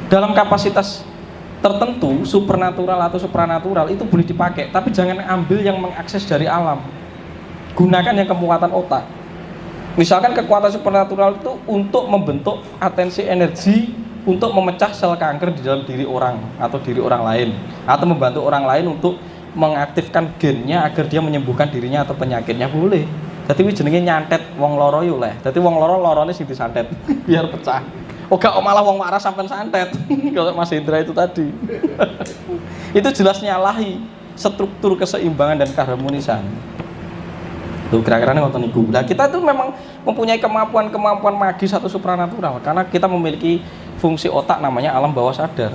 Dalam kapasitas tertentu, supernatural atau supranatural itu boleh dipakai, tapi jangan ambil yang mengakses dari alam. Gunakan yang kekuatan otak. Misalkan kekuatan supernatural itu untuk membentuk atensi energi untuk memecah sel kanker di dalam diri orang atau diri orang lain, atau membantu orang lain untuk mengaktifkan gennya agar dia menyembuhkan dirinya atau penyakitnya, boleh. Jadi jenenge nyantet wong loro yo leh. Dadi wong loro lorone sing disantet biar pecah. Oh gak malah wong waras sampean santet. Kalau Mas Indra itu tadi. Itu jelas nyalahi struktur keseimbangan dan keharmonisan. Tuh kira-kira ngoten niku. Nah, kita itu memang mempunyai kemampuan magis atau supranatural karena kita memiliki fungsi otak namanya alam bawah sadar.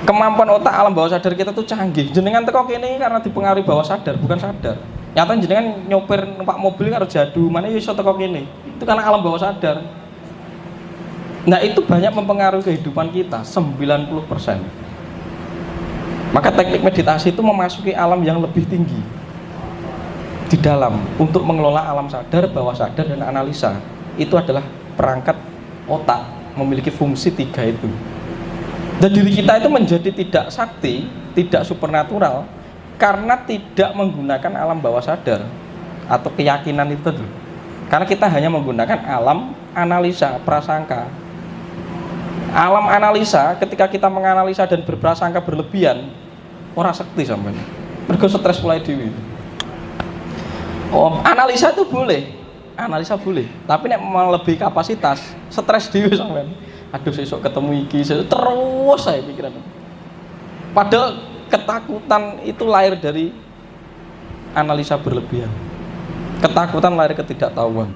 Kemampuan otak alam bawah sadar kita tuh canggih. Jenengan teko kene karena dipengaruhi bawah sadar, bukan sadar. Nyatanya jenengan nyopir numpak mobil karo jadu, mana ya iso teko kene. Itu karena alam bawah sadar. Nah, itu banyak mempengaruhi kehidupan kita, 90%. Maka teknik meditasi itu memasuki alam yang lebih tinggi di dalam untuk mengelola alam sadar, bawah sadar, dan analisa. Itu adalah perangkat otak memiliki fungsi 3 itu. Dan diri kita itu menjadi tidak sakti, tidak supernatural karena tidak menggunakan alam bawah sadar atau keyakinan itu dulu. Karena kita hanya menggunakan alam analisa, prasangka. Alam analisa, ketika kita menganalisa dan berprasangka berlebihan, ora sekti sampean. Mergo stres mulai dhewe. Oh, analisa itu boleh, analisa boleh, tapi nek melebihi kapasitas, stres dhewe sampean. Aduh sesuk ketemu iki, terus saya pikiran. Padahal ketakutan itu lahir dari analisa berlebihan. Ketakutan lahir ketidaktahuan.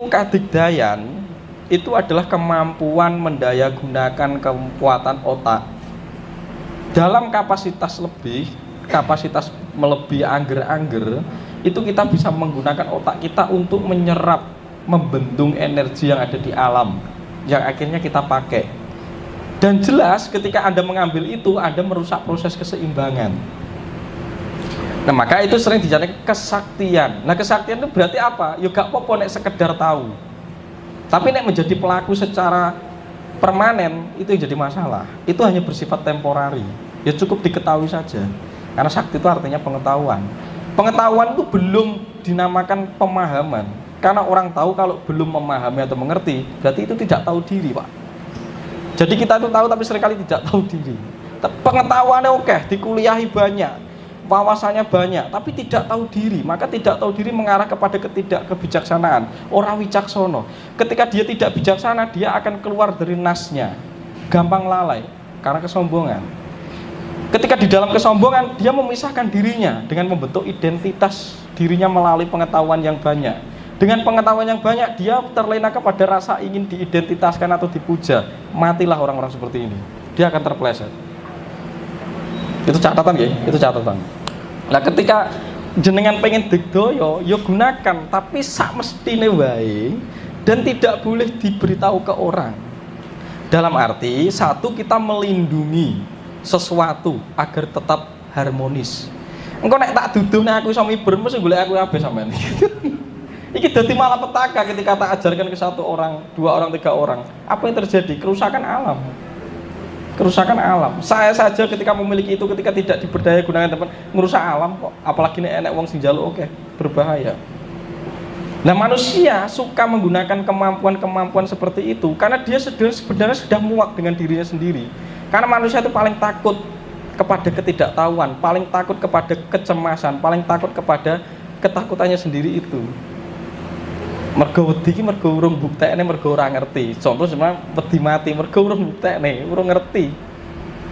Kadigdayan itu adalah kemampuan mendayagunakan kekuatan otak dalam kapasitas lebih, kapasitas melebihi angger-angger. Itu kita bisa menggunakan otak kita untuk menyerap, membendung energi yang ada di alam yang akhirnya kita pakai. Dan jelas ketika Anda mengambil itu, Anda merusak proses keseimbangan. Nah, maka itu sering dijadikan kesaktian. Nah, kesaktian itu berarti apa? Ya gak apa-apa nek sekedar tahu. Tapi nek menjadi pelaku secara permanen, itu yang jadi masalah. Itu hanya bersifat temporari. Ya cukup diketahui saja. Karena sakti itu artinya pengetahuan. Pengetahuan itu belum dinamakan pemahaman. Karena orang tahu kalau belum memahami atau mengerti, berarti itu tidak tahu diri, Pak. Jadi kita itu tahu tapi seringkali tidak tahu diri. Pengetahuannya oke, dikuliahi banyak, wawasannya banyak, tapi tidak tahu diri. Maka tidak tahu diri mengarah kepada ketidakkebijaksanaan. Orang wicaksono, ketika dia tidak bijaksana, dia akan keluar dari nasnya, gampang lalai karena kesombongan. Ketika di dalam kesombongan, dia memisahkan dirinya dengan membentuk identitas dirinya melalui pengetahuan yang banyak. Dengan pengetahuan yang banyak, dia terlena kepada rasa ingin diidentitaskan atau dipuja. Matilah orang-orang seperti ini, dia akan terpeleset. Itu catatan ya, itu catatan. Nah, ketika jenengan pengen digdaya, ya gunakan, tapi sak mestine wae dan tidak boleh diberitahu ke orang. Dalam arti, satu, kita melindungi sesuatu agar tetap harmonis. Engko nek tak duduhne aku iso miber, mesti golek aku kabeh sampean. Iki dadi malapetaka ketika tak ajarkan ke satu orang, 2 orang, 3 orang. Apa yang terjadi? Kerusakan alam. Kerusakan alam. Saya saja ketika memiliki itu, ketika tidak diberdaya gunakan teman, merusak alam kok. Apalagi nek enek wong sing njaluk oke, berbahaya. Nah, manusia suka menggunakan kemampuan-kemampuan seperti itu karena dia sebenarnya sudah muak dengan dirinya sendiri. Karena manusia itu paling takut kepada ketidaktahuan, paling takut kepada kecemasan, paling takut kepada ketakutannya sendiri itu. Mergo wedi iki mergo urung buktekne, mergo ora ngerti. Contoh sebenarnya wedi mati mergo urung buktekne, urung ngerti.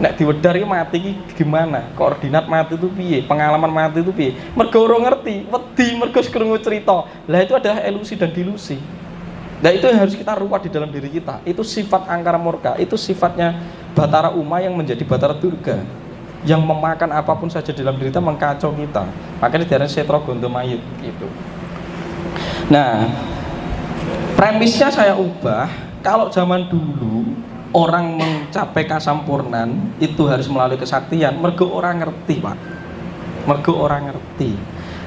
Nek diwedar iki mati iki gimana? Koordinat mati itu piye? Pengalaman mati itu piye? Mergo urung ngerti, wedi mergo krungu cerita. Lah itu adalah ilusi dan dilusi. Nah, itu yang harus kita rubah di dalam diri kita. Itu sifat angkara murka, itu sifatnya Batara Uma yang menjadi Batara Durga, yang memakan apapun saja dalam diri kita, mengkacau kita. Makanya diarani Setra Gondo Mayit gitu. Nah, premisnya saya ubah. Kalau zaman dulu orang mencapai kasampurnan itu harus melalui kesaktian, mergo orang ngerti, Pak. Mergo orang ngerti.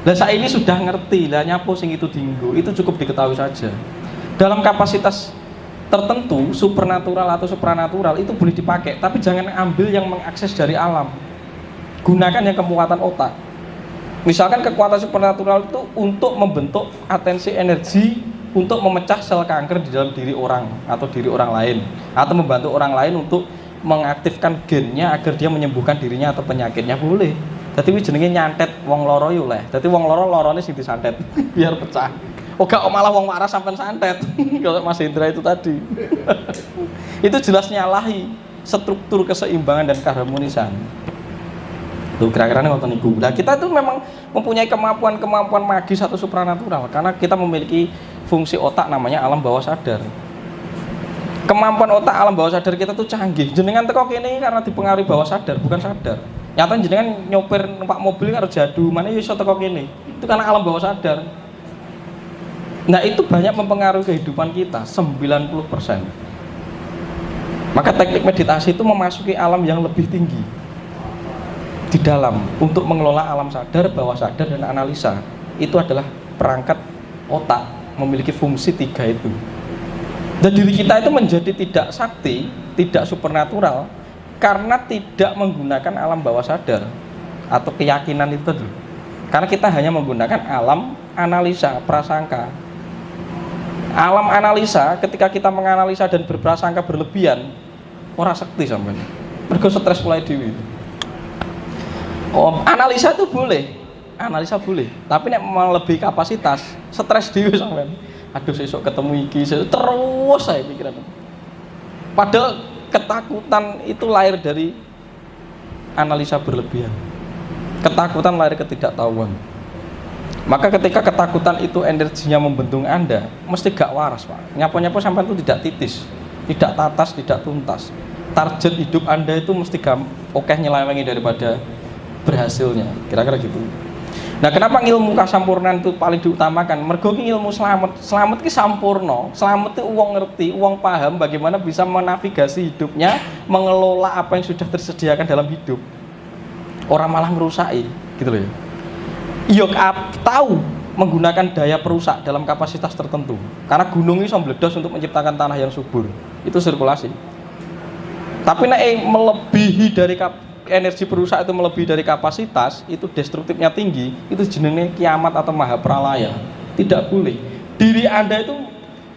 Lah saya ini sudah ngerti, lah nyapo sing itu dinggo, itu cukup diketahui saja. Dalam kapasitas tertentu, supernatural atau supranatural itu boleh dipakai, tapi jangan ambil yang mengakses dari alam. Gunakan yang kekuatan otak. Misalkan kekuatan supernatural itu untuk membentuk atensi energi untuk memecah sel kanker di dalam diri orang atau diri orang lain, atau membantu orang lain untuk mengaktifkan gennya agar dia menyembuhkan dirinya atau penyakitnya, boleh. Jadi wis jenenge nyantet wong loro yo leh. Dadi wong loro lorone sing disantet biar pecah. Oh gak malah wong waras sampean santet. Kalau Mas Indra itu tadi. Itu jelas nyalahi struktur keseimbangan dan keharmonisan. Tuh kira-kira ngoten niku. Nah, kita itu memang mempunyai kemampuan magis atau supranatural karena kita memiliki fungsi otak namanya alam bawah sadar. Kemampuan otak alam bawah sadar kita tuh canggih. Jenengan teko kene karena dipengaruhi bawah sadar, bukan sadar. Nyata jenengan nyopir numpak mobil karo jadu, mana iso teko kene. Itu karena alam bawah sadar. Nah, itu banyak mempengaruhi kehidupan kita, 90%. Maka teknik meditasi itu memasuki alam yang lebih tinggi di dalam untuk mengelola alam sadar, bawah sadar, dan analisa. Itu adalah perangkat otak, memiliki fungsi 3 itu. Dan diri kita itu menjadi tidak sakti, tidak supernatural karena tidak menggunakan alam bawah sadar atau keyakinan itu tadi. Karena kita hanya menggunakan alam analisa, prasangka. Alam analisa, ketika kita menganalisa dan berprasangka berlebihan, ora sakti sampean. Mergo stres mulai dewi. Oh, analisa itu boleh, tapi nek melebihi kapasitas, stres dhewe sampean. Aduh sesuk ketemu iki, terus saya pikiran. Padahal ketakutan itu lahir dari analisa berlebihan. Ketakutan lahir ketidaktahuan. Maka ketika ketakutan itu energinya membendung Anda, mesti gak waras, Pak. Nyapo-nyapo sampean itu tidak titis, tidak tatas, tidak tuntas. Target hidup Anda itu mesti oke nyelewengi daripada berhasilnya, kira-kira gitu. Nah, kenapa ilmu kasampurnan itu paling diutamakan? Mergo ki ilmu selamat ki sampurno. Selamat itu uang ngerti, uang paham bagaimana bisa menavigasi hidupnya, mengelola apa yang sudah tersediakan dalam hidup. Orang malah ngerusai, gitu loh ya. Yok tahu menggunakan daya perusak dalam kapasitas tertentu. Karena gunung itu meledos untuk menciptakan tanah yang subur. Itu sirkulasi. Tapi nek melebihi dari energi perusak itu melebihi dari kapasitas, itu destruktifnya tinggi, itu jenenge kiamat atau maha pralaya. Tidak boleh. Diri Anda itu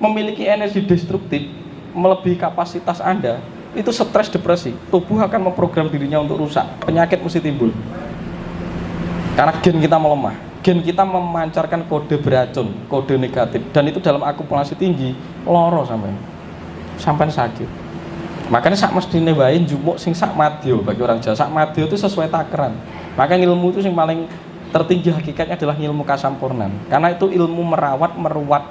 memiliki energi destruktif melebihi kapasitas Anda, itu stres, depresi. Tubuh akan memprogram dirinya untuk rusak, penyakit mesti timbul. Karena gen kita melemah, gen kita memancarkan kode beracun, kode negatif, dan itu dalam akumulasi tinggi, loro sampai sakit. Makanya sak mestine wae njupuk sing sak madya bagi orang Jawa. Sak madya itu sesuai takaran. Maka ilmu itu yang paling tertinggi hakikatnya adalah ilmu kasampurnan. Karena itu ilmu merawat, meruat.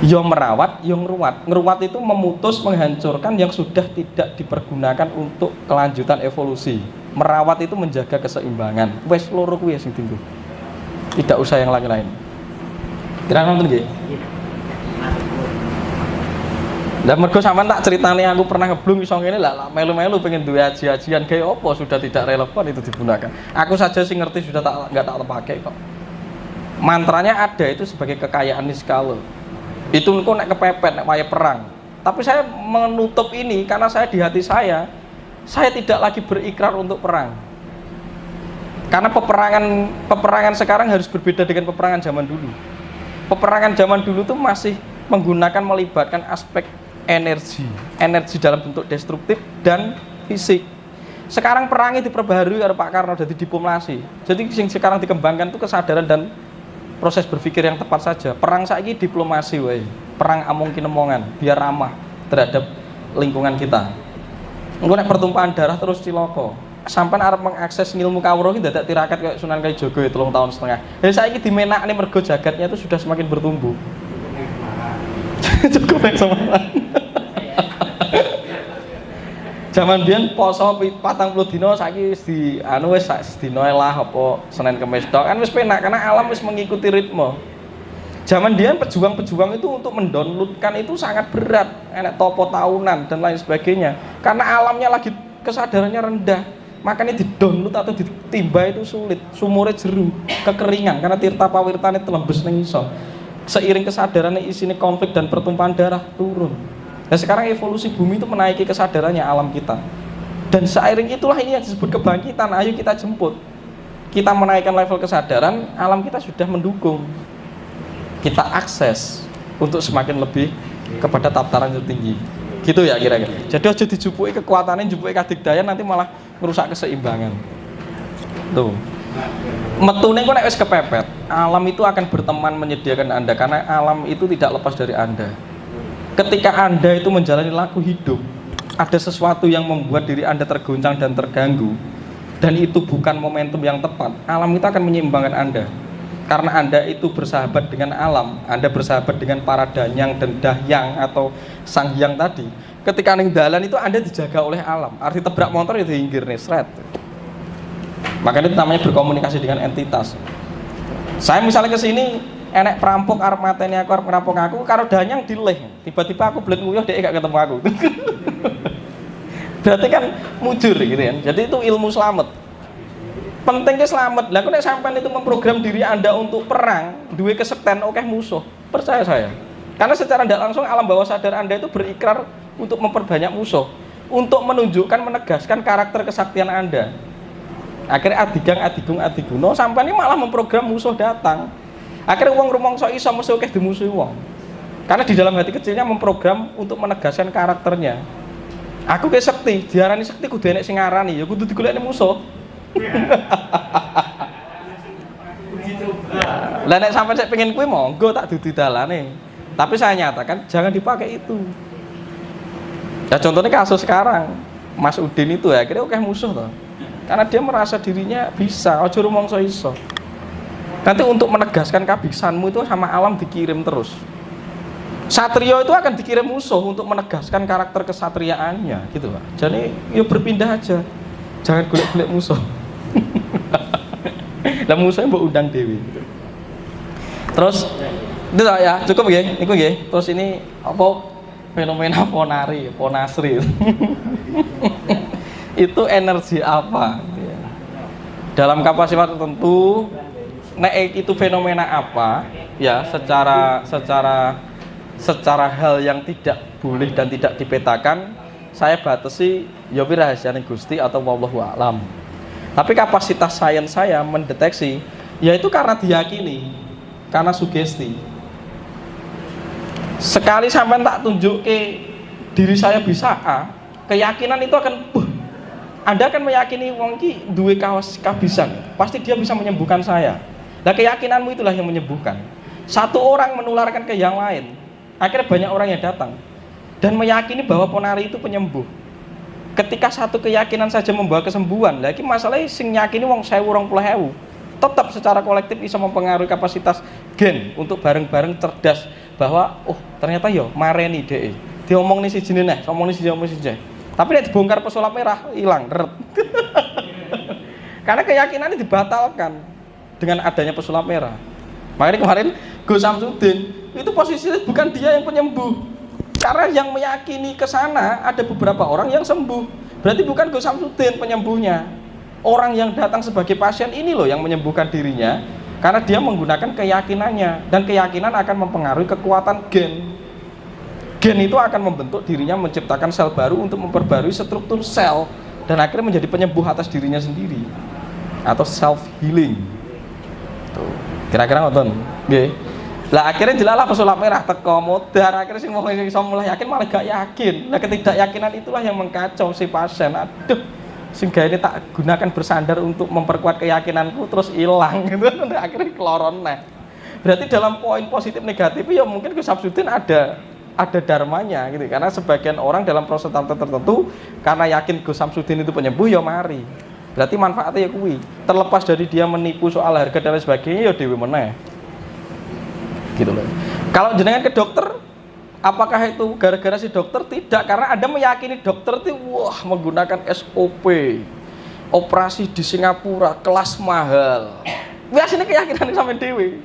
Yo merawat, yo ngeruat. Ngeruat itu memutus, menghancurkan yang sudah tidak dipergunakan untuk kelanjutan evolusi. Merawat itu menjaga keseimbangan. Wes loro kuwi sing tinggu. Tidak usah yang lain-lain. Kira nonton nggih? Lah mergo sampean tak ceritane aku pernah ngeblung iso ngene lah melu-melu pengen duwe aji-ajian kayak opo sudah tidak relevan itu digunakan. Aku saja sih ngerti sudah enggak tak pakai kok. Mantranya ada itu sebagai kekayaan niskala. Itu engko nek kepepet nek waya perang. Tapi saya menutup ini karena saya di hati saya tidak lagi berikrar untuk perang. Karena peperangan sekarang harus berbeda dengan peperangan zaman dulu. Peperangan zaman dulu tuh masih melibatkan aspek energi dalam bentuk destruktif dan fisik. Sekarang perangnya diperbaharui oleh Pak Karno jadi diplomasi. Jadi yang sekarang dikembangkan itu kesadaran dan proses berpikir yang tepat saja. Perang saiki diplomasi wae. Perang among-kinemongan biar ramah terhadap lingkungan kita. Engko nek pertumpahan darah terus cilaka. Sampai arep mengakses ilmu kawruh iki dadak tirakat kayak Sunan Kalijaga 3 tahun setengah. Lah saiki dimenakne mergo jagatnya itu sudah semakin bertumbuh. Cukup yang sama. Zaman biyen poso 40 dina saiki wis di wis dina lah apa Senin Kamis tok kan wis penak karena alam wis mengikuti ritme. Zaman dia pejuang-pejuang itu untuk mendownloadkan itu sangat berat, enak topo tahunan dan lain sebagainya. Karena alamnya lagi kesadarannya rendah, makanya di-download atau ditimba itu sulit. Sumure jeru, kekeringan karena tirta pawirtane telembes ning iso. Seiring kesadarannya isinya konflik dan pertumpahan darah turun. Nah sekarang evolusi bumi itu menaiki kesadarannya alam kita. Dan seiring itulah ini yang disebut kebangkitan. Ayo kita jemput. Kita menaikkan level kesadaran, alam kita sudah mendukung. Kita akses untuk semakin lebih kepada tataran yang tinggi. Gitu ya kira-kira. Jadi aja dijupuki kekuatannya, jupuki kadigdayan nanti malah merusak keseimbangan. Tuh. Metune kok nek wis kepepet, alam itu akan berteman menyediakan Anda karena alam itu tidak lepas dari Anda. Ketika Anda itu menjalani laku hidup, ada sesuatu yang membuat diri Anda tergoncang dan terganggu, dan itu bukan momentum yang tepat, alam itu akan menyeimbangkan Anda. Karena Anda itu bersahabat dengan alam, Anda bersahabat dengan para danyang dan dahyang atau sang hyang tadi. Ketika ning dalan itu Anda dijaga oleh alam. Arti tebrak motor ya diinggir nih, sret. Makanya itu namanya berkomunikasi dengan entitas. Saya misalnya ke sini, enek perampok arep mateni aku, arep ngerampok aku, karo danyang dileh. Tiba-tiba aku blet nguyuh dhek gak ketemu aku. Berarti kan mujur gitu kan. Jadi itu ilmu selamat. Pentingnya selamat. Lah kok nek sampean itu memprogram diri Anda untuk perang, duwe kesekten akeh musuh. Percaya saya. Karena secara tidak langsung alam bawah sadar Anda itu berikrar untuk memperbanyak musuh, untuk menunjukkan, menegaskan karakter kesaktian Anda. Akhirnya adigung sampean ini malah memprogram musuh datang. Akhirnya wong rumangsa iso musuh akeh dimusuhi wong. Karena di dalam hati kecilnya memprogram untuk menegaskan karakternya. Aku ke sekti, diarani sekti kudu enek sing ngarani, ya kudu digolekne musuh. Lah nek sampean sik pengen kuwi monggo tak dudu dalane. Tapi saya nyatakan jangan dipakai itu. Ya contohnya kasus sekarang, Mas Udin itu ya akhirnya oke musuh toh. Karena dia merasa dirinya bisa, ojo rumangsa iso. Nanti untuk menegaskan kabiksanmu itu sama alam dikirim terus. Satrio itu akan dikirim musuh untuk menegaskan karakter kesatriaannya, gitu Pak. Jadi yuk berpindah aja, jangan golek-golek musuh. Lah musuhnya mbok undang dewi. Terus itu ya cukup ya, itu ya. Terus ini apa fenomena ponasri. Itu energi apa? Dalam kapasitas tertentu, nek itu fenomena apa? Ya, secara hal yang tidak boleh dan tidak dipetakan, saya batasi ya rahasiane Gusti atau wallahu a'lam. Tapi kapasitas sains saya mendeteksi yaitu karena diyakini, karena sugesti. Sekali sampai tak tunjuk ke diri saya bisa A, keyakinan itu akan Anda akan meyakini wong ki duwe kabisan, pasti dia bisa menyembuhkan saya. Nah keyakinanmu itulah yang menyembuhkan. Satu orang menularkan ke yang lain, akhirnya banyak orang yang datang dan meyakini bahwa ponari itu penyembuh. Ketika satu keyakinan saja membawa kesembuhan, lagi masalahnya sing yakini wong 1000-2000. Tetap secara kolektif bisa mempengaruhi kapasitas gen untuk bareng-bareng cerdas bahwa oh ternyata yo mareni DE. Diomong nih si jeneneh, ngomong nih si jeneneh. Tapi nek dibongkar pesulap merah hilang deret. Karena keyakinan ini dibatalkan dengan adanya pesulap merah. Makanya kemarin Gus Samsudin itu posisinya bukan dia yang penyembuh. Karena yang meyakini ke sana ada beberapa orang yang sembuh. Berarti bukan Gus Samsudin penyembuhnya. Orang yang datang sebagai pasien ini loh yang menyembuhkan dirinya karena dia menggunakan keyakinannya dan keyakinan akan mempengaruhi kekuatan gen. Gen itu akan membentuk dirinya menciptakan sel baru untuk memperbarui struktur sel dan akhirnya menjadi penyembuh atas dirinya sendiri atau self healing. Tuh. Kira-kira ngoten. Nggih. Lah akhirnya jelalah pesulap merah teko modar, akhirnya sing wong iso mulai yakin malah gak yakin. Lah ketidakyakinan itulah yang mengkacau si pasien. Aduh, sing gaene tak gunakan bersandar untuk memperkuat keyakinanku terus hilang gitu. Akhirnya keloron nah. Berarti dalam poin positif negatif ya mungkin Gus Samsudin ada dharmanya gitu, karena sebagian orang dalam proses tertentu karena yakin Gus Samsudin itu penyembuh ya mari, berarti manfaatnya ya kuwi, terlepas dari dia menipu soal harga dan lain sebagainya ya dewe meneh gitu loh. Kalau jenengan ke dokter, apakah itu gara-gara si dokter? Tidak, karena Anda meyakini dokter itu wah menggunakan SOP operasi di Singapura kelas mahal, biasanya keyakinan sampai dewe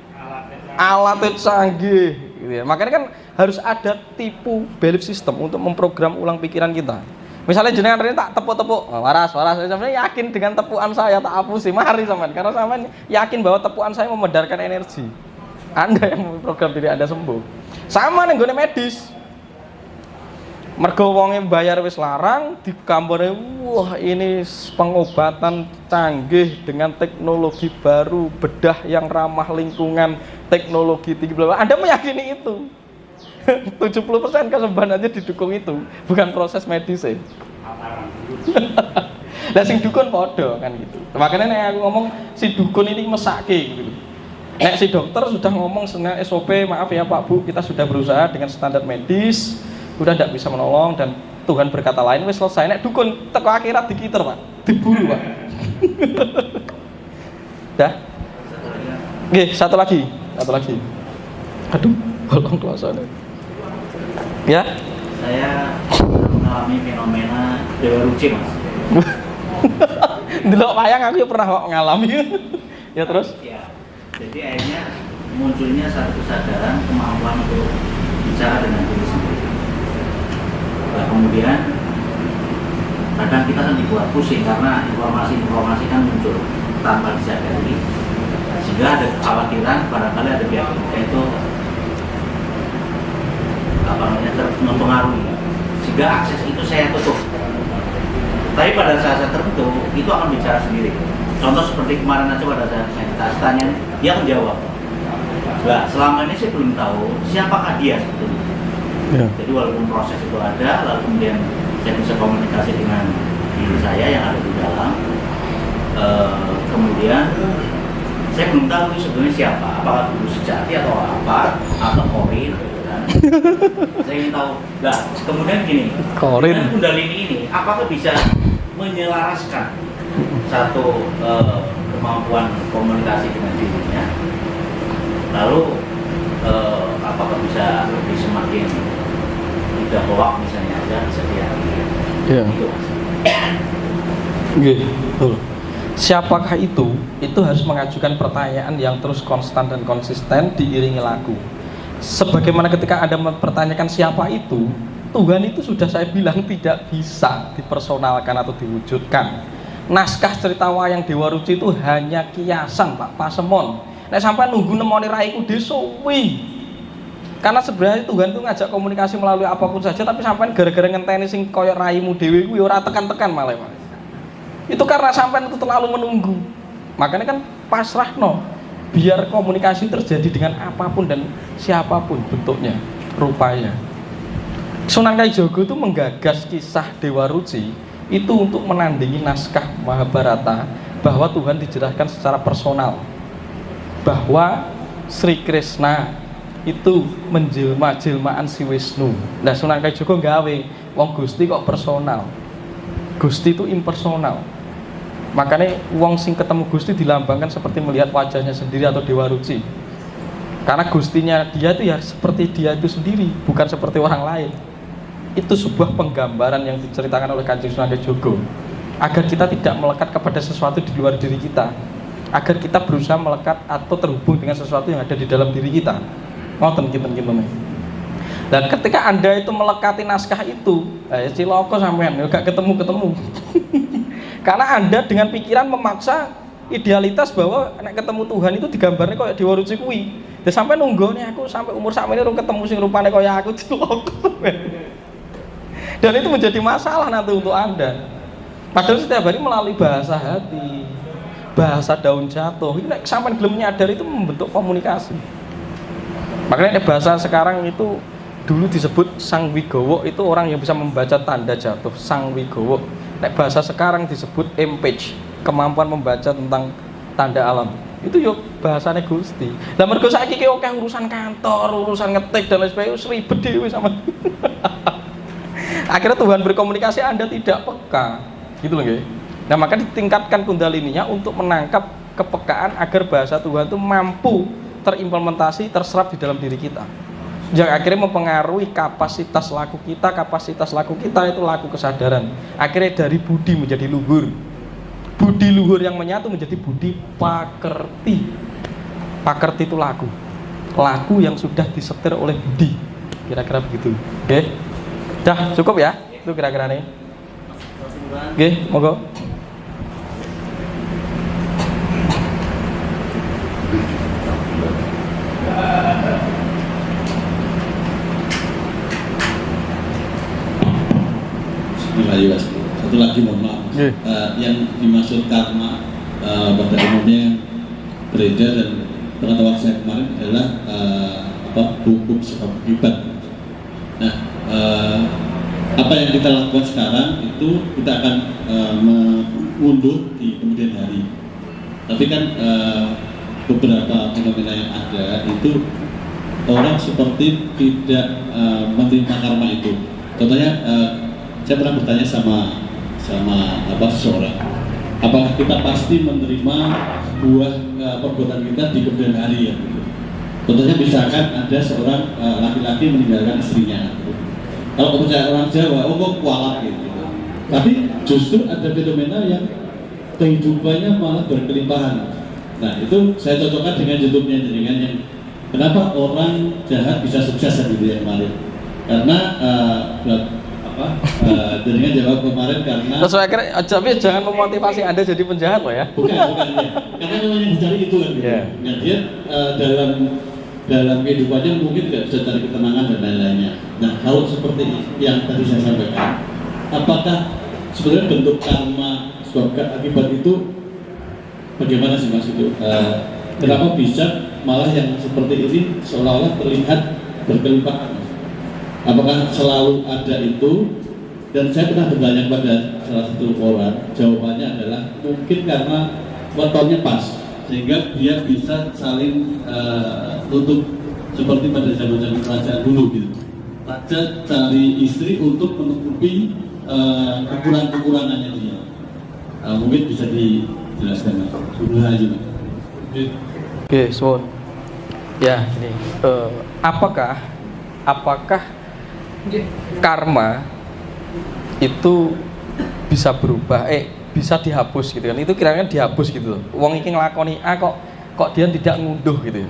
alatnya canggih gitu ya. Makanya kan harus ada tipu belief system untuk memprogram ulang pikiran kita. Misalnya jenengan ini tak tepuk-tepuk, waras, sebenarnya yakin dengan tepuan saya tak hapusi, mari sampean, karena sampean yakin bahwa tepuan saya memedarkan energi. Anda yang memprogram diri Anda sembuh. Sama nih gue medis. Mergo wonge bayar wis larang, digambare wah ini pengobatan canggih dengan teknologi baru, bedah yang ramah lingkungan, teknologi tinggi bla bla. Anda meyakini itu. 70% kesembuhan aja didukung itu, bukan proses medis ya. Lah sing dukun padha kan gitu. Makanya nek aku ngomong si dukun ini mesake gitu. Nek si dokter sudah ngomong dengan SOP, maaf ya Pak Bu, kita sudah berusaha dengan standar medis, udah tidak bisa menolong dan Tuhan berkata lain, wis selesai. Nek dukun teko akhirat dikiter Pak, diburu Pak. Dah. Oke, satu lagi. Aduh, bolong kuasane. Ya. Saya mengalami fenomena dewa ruci Mas. Delok wayang aku ya pernah kok ngalami. Ya terus? Ya. Jadi akhirnya munculnya satu kesadaran kemampuan untuk bicara dengan diri sendiri. Nah, kemudian kadang kita kan dibuat pusing karena informasi kan muncul tanpa disadari, sehingga ada kekhawatiran barangkali ada pihak itu mempengaruhi, sehingga akses itu saya tutup. Tapi pada saat tertentu itu akan bicara sendiri. Contoh seperti kemarin aja pada saat meditasi tanya, dia menjawab. Nah, selama ini saya belum tahu siapakah dia sebetulnya. Ya. Jadi walaupun proses itu ada, lalu kemudian saya bisa komunikasi dengan diri saya yang ada di dalam. Kemudian saya belum tahu ini sebenarnya siapa, apakah guru sejati atau apa, atau korin. Kan? Saya ingin tahu. Nah, kemudian gini, dengan Kundalini ini, apakah bisa menyelaraskan satu kemampuan komunikasi dengan dirinya, lalu apakah bisa lebih semakin tidak hoak misalnya aja bisa diartikan. Iya. Betul. Siapakah itu? Itu harus mengajukan pertanyaan yang terus konstan dan konsisten diiringi lagu. Sebagaimana ketika Anda mempertanyakan siapa itu, Tuhan itu sudah saya bilang tidak bisa dipersonalkan atau diwujudkan. Naskah cerita wayang Dewa Ruci itu hanya kiasan Pak Pasemon. Nek sampai nunggu nemoni raiku desowi. Karena sebenarnya Tuhan itu ngajak komunikasi melalui apapun saja, tapi sampai gara-gara ngenteni sing koyo raimu dewe ku ya ora tekan-tekan malah. Itu karena sampai itu terlalu menunggu. Makanya kan pasrahno, biar komunikasi terjadi dengan apapun dan siapapun bentuknya, rupanya. Sunan Kalijaga itu menggagas kisah Dewa Ruci itu untuk menandingi naskah Mahabharata bahwa Tuhan dijelaskan secara personal, bahwa Sri Krishna itu menjelma-jelmaan si Wisnu. Nah Sunan Kalijaga gawe wong Gusti kok personal, Gusti itu impersonal. Makanya wong sing ketemu Gusti dilambangkan seperti melihat wajahnya sendiri atau Dewa Ruci, karena Gustinya dia itu ya seperti dia itu sendiri, bukan seperti orang lain. Itu sebuah penggambaran yang diceritakan oleh Kanjeng Sunan Kalijaga agar kita tidak melekat kepada sesuatu di luar diri kita, agar kita berusaha melekat atau terhubung dengan sesuatu yang ada di dalam diri kita. Ngoten kinten-kinten. Dan ketika Anda itu melekati naskah itu, ciloko sampean gak ketemu-ketemu. Karena Anda dengan pikiran memaksa idealitas bahwa nek ketemu Tuhan itu digambarnya kayak Dewa Ruci kuwi. Dan sampai nunggone aku sampai umur sakmene urung ketemu sing rupane kaya aku ciloko. Dan itu menjadi masalah nanti untuk Anda. Padahal setiap hari melalui bahasa hati, bahasa daun jatuh, itu sampai belum menyadari itu membentuk komunikasi. Makanya bahasa sekarang itu dulu disebut Sang Wigowo, itu orang yang bisa membaca tanda jatuh, Sang Wigowo. Nek bahasa sekarang disebut empage, kemampuan membaca tentang tanda alam. Itu yuk bahasanya Gusti. Lah mergo saiki ki akeh urusan kantor, urusan ngetik dan lain sebagainya, ribet dhewe sama. Akhirnya Tuhan berkomunikasi Anda tidak peka. Gitu loh nggih. Nah, maka ditingkatkan kundalininya untuk menangkap kepekaan agar bahasa Tuhan itu mampu terimplementasi, terserap di dalam diri kita. Yang akhirnya mempengaruhi kapasitas laku kita itu laku kesadaran. Akhirnya dari budi menjadi luhur. Budi luhur yang menyatu menjadi budi pakerti. Pakerti itu laku. laku yang sudah disetir oleh budi. Kira-kira begitu. Oke. Dah cukup ya? Itu kira-kira nih. Oke, monggo. Satu lagi mohon maaf, yang dimaksud karma pada umumnya beredar dan pengetahuan saya kemarin adalah hukum sebab akibat. Nah, apa yang kita lakukan sekarang itu kita akan mengunduh di kemudian hari. Tapi kan beberapa fenomena yang ada itu orang seperti tidak menerima karma itu. Contohnya, saya pernah bertanya sama seseorang, apakah kita pasti menerima buah perbuatan kita di kemudian hari ya? Gitu. Contohnya misalkan ada seorang laki-laki meninggalkan istrinya. Gitu. Kalau kepercayaan orang Jawa, kok kualat gitu. Tapi justru ada fenomena yang kehidupannya malah berkelimpahan. Nah itu saya cocokkan dengan YouTube-nya dengan yang kenapa orang jahat bisa sukses gitu ya kemarin. Karena dengan jawab kemarin karena terus akhirnya tapi jangan memotivasi Anda jadi penjahat loh ya. Bukan ya. Karena memang yang dicari itu kan gitu. Yeah. Nah dia dalam kehidupannya mungkin tidak bisa cari ketenangan dan lain-lainnya. Nah kalau seperti yang tadi saya sampaikan, apakah sebenarnya bentuk karma sebab akibat itu bagaimana sih Mas itu? Kenapa bisa malah yang seperti ini seolah-olah terlihat berkelimpahan? Apakah selalu ada itu? Dan saya pernah bertanya kepada salah satu orang, jawabannya adalah mungkin karena wetonnya pas, sehingga dia bisa saling tutup seperti pada zaman-zaman kerajaan dulu gitu. Raja cari istri untuk menutupi kekurangan-kekurangannya dia. Mungkin bisa dijelaskan Mas. Oke, so ya ini apakah karma itu bisa berubah, bisa dihapus gitu kan? Itu kira-kira dihapus gitu loh. Wong iki nglakoni A kok dia tidak ngunduh gitu.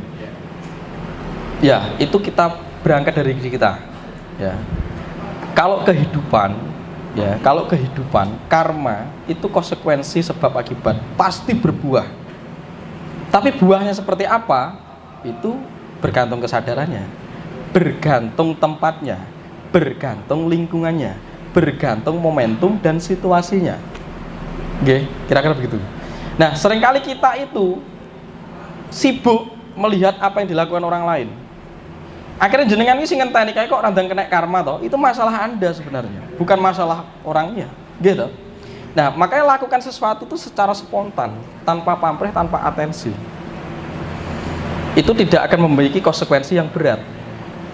Ya, itu kita berangkat dari diri kita. Ya. Kalau kehidupan karma itu konsekuensi sebab akibat, pasti berbuah. Tapi buahnya seperti apa? Itu bergantung kesadarannya, bergantung tempatnya, bergantung lingkungannya, bergantung momentum dan situasinya. Oke, kira-kira begitu. Nah, seringkali kita itu sibuk melihat apa yang dilakukan orang lain. Akhirnya jenengan ini sing ngenteni kayak kok randang kena karma toh, itu masalah Anda sebenarnya, bukan masalah orangnya, gitu. Nah, makanya lakukan sesuatu itu secara spontan, tanpa pamrih, tanpa atensi. Itu tidak akan memiliki konsekuensi yang berat.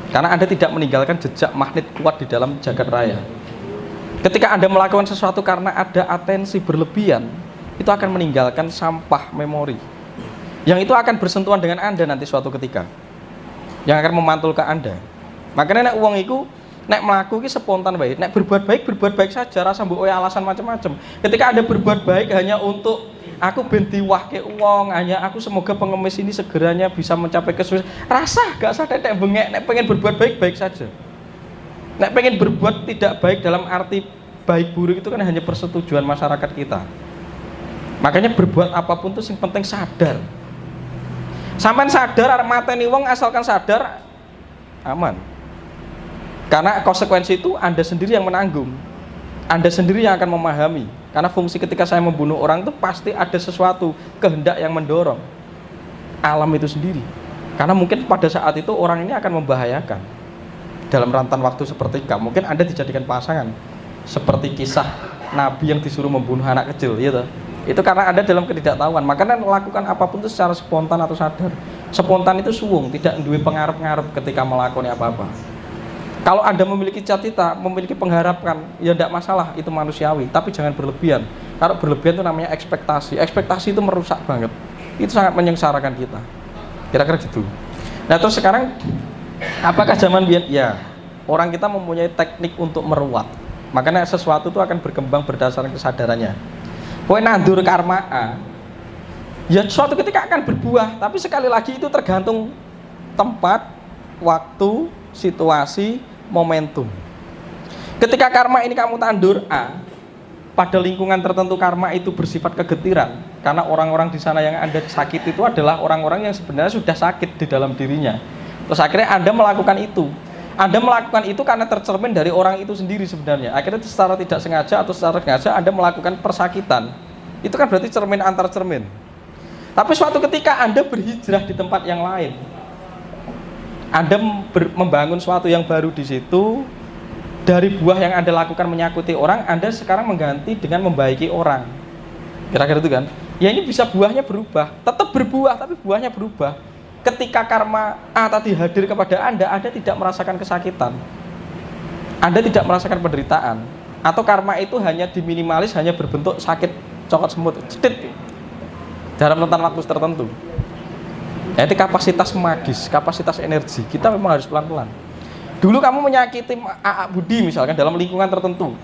Karena Anda tidak meninggalkan jejak magnet kuat di dalam jagat raya. Ketika Anda melakukan sesuatu karena ada atensi berlebihan, itu akan meninggalkan sampah memori. Yang itu akan bersentuhan dengan Anda nanti suatu ketika. Yang akan memantul ke Anda. Makanya nek uang itu nek melaku itu spontan baik. Nek berbuat baik saja, rasa mbok alasan macam-macam. Ketika Anda berbuat baik hanya untuk aku ben diwahke uang, hanya aku semoga pengemis ini segeranya bisa mencapai kesuksesan. Rasa gak usah tetek bengek, nek pengen berbuat baik saja. Nek pengen berbuat tidak baik dalam arti baik buruk itu kan hanya persetujuan masyarakat kita. Makanya berbuat apapun itu yang penting sadar. Sampai sadar arep mateni wong asalkan sadar aman. Karena konsekuensi itu Anda sendiri yang menanggung. Anda sendiri yang akan memahami. Karena fungsi ketika saya membunuh orang itu pasti ada sesuatu kehendak yang mendorong alam itu sendiri. Karena mungkin pada saat itu orang ini akan membahayakan dalam rentan waktu sepertiga. Mungkin Anda dijadikan pasangan seperti kisah Nabi yang disuruh membunuh anak kecil, gitu. Itu karena Anda dalam ketidaktahuan. Makanya lakukan apapun itu secara spontan atau sadar. Spontan itu suwung, tidak duwe pengarep-ngarep ketika melakukan apa-apa. Kalau Anda memiliki cita-cita, memiliki pengharapan, ya tidak masalah, itu manusiawi. Tapi jangan berlebihan. Kalau berlebihan itu namanya ekspektasi. Ekspektasi itu merusak banget. Itu sangat menyengsarakan kita. Kira-kira gitu. Nah terus sekarang, apakah zaman biyen? Ya, orang kita mempunyai teknik untuk meruat. Makanya sesuatu itu akan berkembang berdasarkan kesadarannya. Kowe nandur karma A, ya suatu ketika akan berbuah. Tapi sekali lagi itu tergantung tempat, waktu, situasi, momentum. Ketika karma ini kamu tandur A, pada lingkungan tertentu karma itu bersifat kegetiran, karena orang-orang di sana yang Anda sakit itu adalah orang-orang yang sebenarnya sudah sakit di dalam dirinya. Terus akhirnya Anda melakukan itu. Anda melakukan itu karena tercermin dari orang itu sendiri sebenarnya. Akhirnya secara tidak sengaja atau secara sengaja Anda melakukan persakitan. Itu kan berarti cermin antar cermin. Tapi suatu ketika Anda berhijrah di tempat yang lain, Anda membangun suatu yang baru di situ. Dari buah yang Anda lakukan menyakuti orang, Anda sekarang mengganti dengan membaiki orang. Kira-kira itu kan? Ya ini bisa buahnya berubah, tetap berbuah tapi buahnya berubah. Ketika karma A tadi hadir kepada Anda tidak merasakan kesakitan. Anda tidak merasakan penderitaan. Atau karma itu hanya diminimalis, hanya berbentuk sakit, cokot semut, cedit. Dalam rentan waktu tertentu. Jadi kapasitas magis, kapasitas energi, kita memang harus pelan-pelan. Dulu kamu menyakiti A.A. Budi misalkan dalam lingkungan tertentu,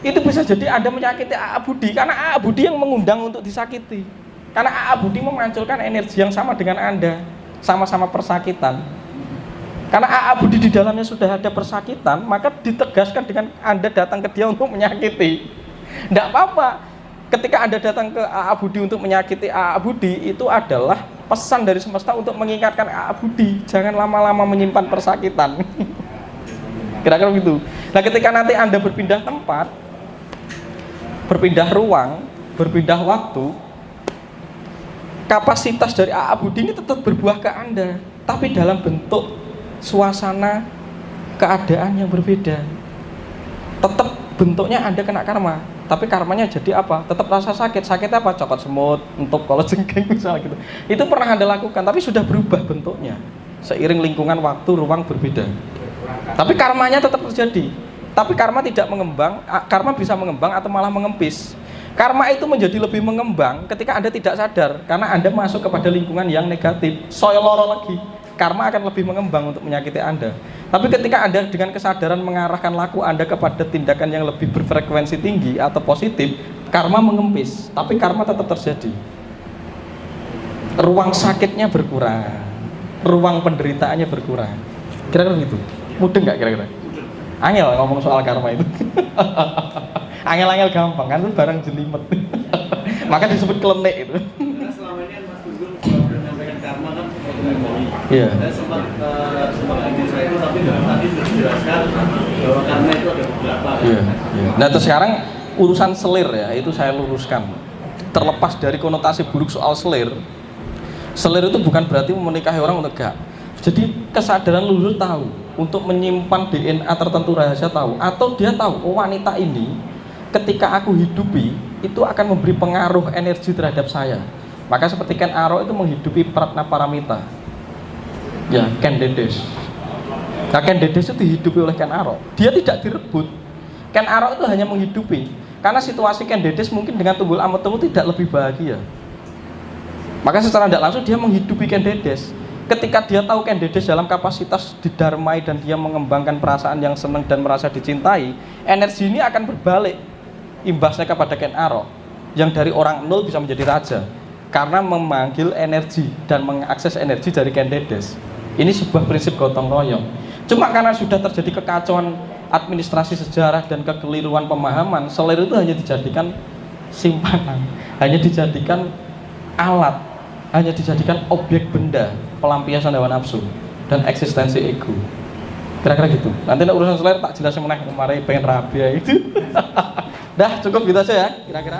itu bisa jadi Anda menyakiti A.A. Budi karena A.A. Budi yang mengundang untuk disakiti. Karena A.A. Budi memunculkan energi yang sama dengan Anda, sama-sama persakitan. Karena A.A. Budi di dalamnya sudah ada persakitan, maka ditegaskan dengan Anda datang ke dia untuk menyakiti. Tidak apa-apa. Ketika Anda datang ke A.A. Budi untuk menyakiti A.A. Budi, itu adalah pesan dari semesta untuk mengingatkan A.A. Budi, jangan lama-lama menyimpan persakitan. Kira-kira begitu. Nah, ketika nanti Anda berpindah tempat, berpindah ruang, berpindah waktu, kapasitas dari A.A. Budi ini tetap berbuah ke Anda, tapi dalam bentuk suasana keadaan yang berbeda. Tetap bentuknya Anda kena karma, tapi karmanya jadi apa? Tetap rasa sakit. Sakitnya apa? Cokot semut, entuk, kalau jengking misalnya gitu. Itu pernah Anda lakukan, tapi sudah berubah bentuknya seiring lingkungan waktu, ruang berbeda. Tapi karmanya tetap terjadi. Tapi karma tidak mengembang, karma bisa mengembang atau malah mengempis. Karma itu menjadi lebih mengembang ketika Anda tidak sadar, karena Anda masuk kepada lingkungan yang negatif. Soyo loro lagi, karma akan lebih mengembang untuk menyakiti Anda. Tapi ketika Anda dengan kesadaran mengarahkan laku Anda kepada tindakan yang lebih berfrekuensi tinggi atau positif, karma mengempis, tapi karma tetap terjadi. Ruang sakitnya berkurang, ruang penderitaannya berkurang. Kira-kira gitu. Mudeng nggak kira-kira? Angel ngomong soal karma itu. Angel-angel gampang kan, itu barang jelimet. Maka disebut klenik itu. Karena selama ini Mas Gunggun sudah menyampaikan karma kan Iya. saya sempat ingin saya itu, tapi tadi sudah dijelaskan bahwa karma itu ada beberapa. Iya. Nah terus sekarang urusan selir ya, itu saya luruskan. Terlepas dari konotasi buruk soal selir, selir itu bukan berarti menikahi orang untuk enggak. Jadi kesadaran leluhur tahu untuk menyimpan DNA tertentu rahasia tahu, atau dia tahu oh wanita ini ketika aku hidupi itu akan memberi pengaruh energi terhadap saya. Maka seperti Ken Arok itu menghidupi Pratna Paramita. Ya, Ken Dedes. Nah, Ken Dedes itu dihidupi oleh Ken Arok. Dia tidak direbut. Ken Arok itu hanya menghidupi. Karena situasi Ken Dedes mungkin dengan Tunggul Ametung tidak lebih bahagia. Maka secara tidak langsung dia menghidupi Ken Dedes. Ketika dia tahu Ken Dedes dalam kapasitas didarmai dan dia mengembangkan perasaan yang senang dan merasa dicintai, energi ini akan berbalik imbasnya kepada Ken Arok yang dari orang nol bisa menjadi raja karena memanggil energi dan mengakses energi dari Ken Dedes. Ini sebuah prinsip gotong royong. Cuma karena sudah terjadi kekacauan administrasi sejarah dan kekeliruan pemahaman, selir itu hanya dijadikan simpanan, hanya dijadikan alat, hanya dijadikan objek benda pelampiasan hawa nafsu dan eksistensi ego. Kira-kira gitu. Nanti urusan selir tak jelasin meneh kemarin pengen rabi itu. Dah cukup gitu aja ya kira-kira.